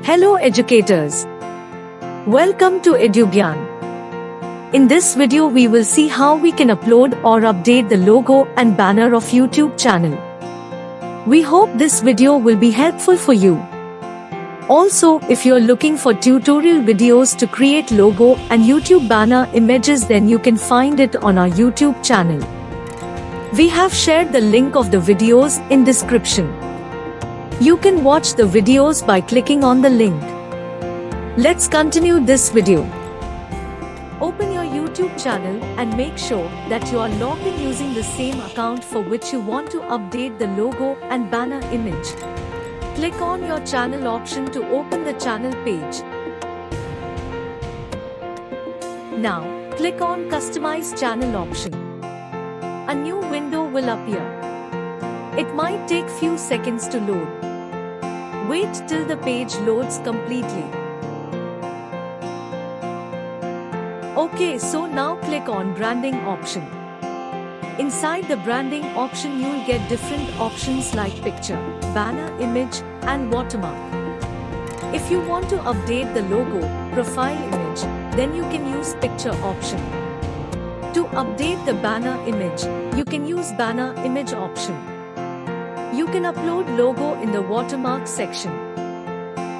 Hello educators. Welcome to EduGyaan. In this video we will see how we can upload or update the logo and banner of YouTube channel. We hope this video will be helpful for you. Also, if you're looking for tutorial videos to create logo and YouTube banner images, then you can find it on our YouTube channel. We have shared the link of the videos in description. You can watch the videos by clicking on the link. Let's continue this video. Open your YouTube channel and make sure that you are logged in using the same account for which you want to update the logo and banner image. Click on your channel option to open the channel page. Now, click on Customize Channel option. A new window will appear. It might take few seconds to load. Wait till the page loads completely. Okay, so now click on Branding option. Inside the branding option you'll get different options like picture, banner image and watermark. If you want to update the logo, profile image, then you can use picture option. To update the banner image, you can use banner image option. You can upload logo in the watermark section.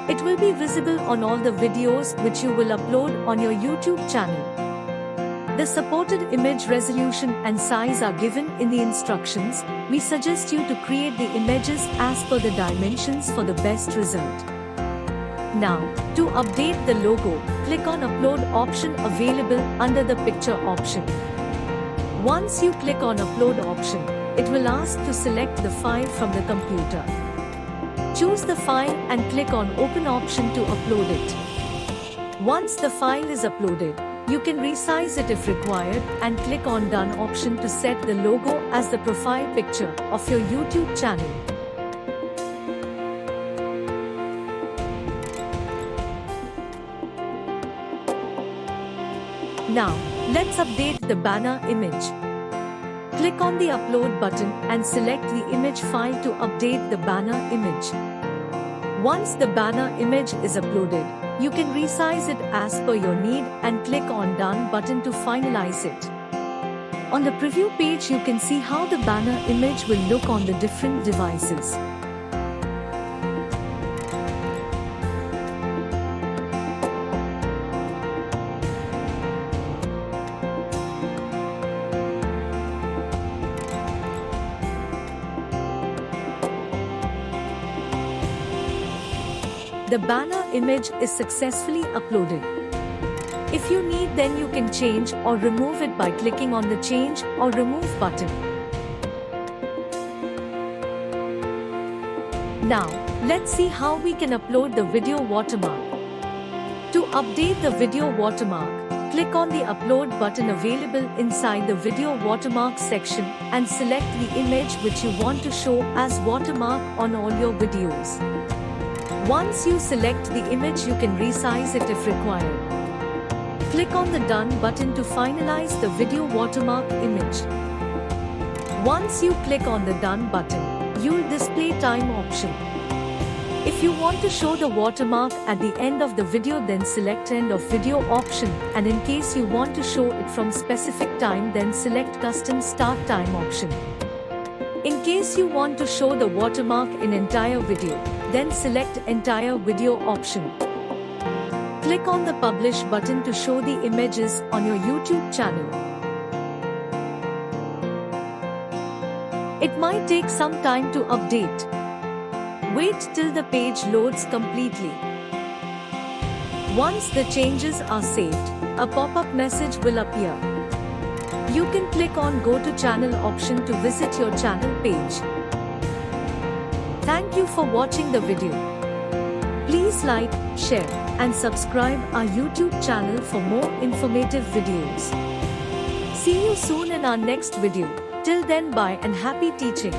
It will be visible on all the videos which you will upload on your YouTube channel. The supported image resolution and size are given in the instructions. We suggest you to create the images as per the dimensions for the best result. Now, to update the logo, click on Upload option available under the Picture option. Once you click on Upload option, it will ask to select the file from the computer. Choose the file and click on Open option to upload it. Once the file is uploaded, you can resize it if required and click on Done option to set the logo as the profile picture of your YouTube channel. Now, let's update the banner image. Click on the Upload button and select the image file to update the banner image. Once the banner image is uploaded, you can resize it as per your need and click on Done button to finalize it. On the preview page you can see how the banner image will look on the different devices. The banner image is successfully uploaded. If you need, then you can change or remove it by clicking on the Change or Remove button. Now, let's see how we can upload the video watermark. To update the video watermark, click on the Upload button available inside the video watermark section and select the image which you want to show as watermark on all your videos. Once you select the image, you can resize it if required. Click on the Done button to finalize the video watermark image. Once you click on the Done button, you'll display time option. If you want to show the watermark at the end of the video, then select End of Video option, and in case you want to show it from specific time, then select Custom Start Time option. In case you want to show the watermark in entire video, then select Entire Video option. Click on the Publish button to show the images on your YouTube channel. It might take some time to update. Wait till the page loads completely. Once the changes are saved, a pop-up message will appear. You can click on Go to Channel option to visit your channel page. Thank you for watching the video. Please like, share, and subscribe our YouTube channel for more informative videos. See you soon in our next video. Till then, bye and happy teaching.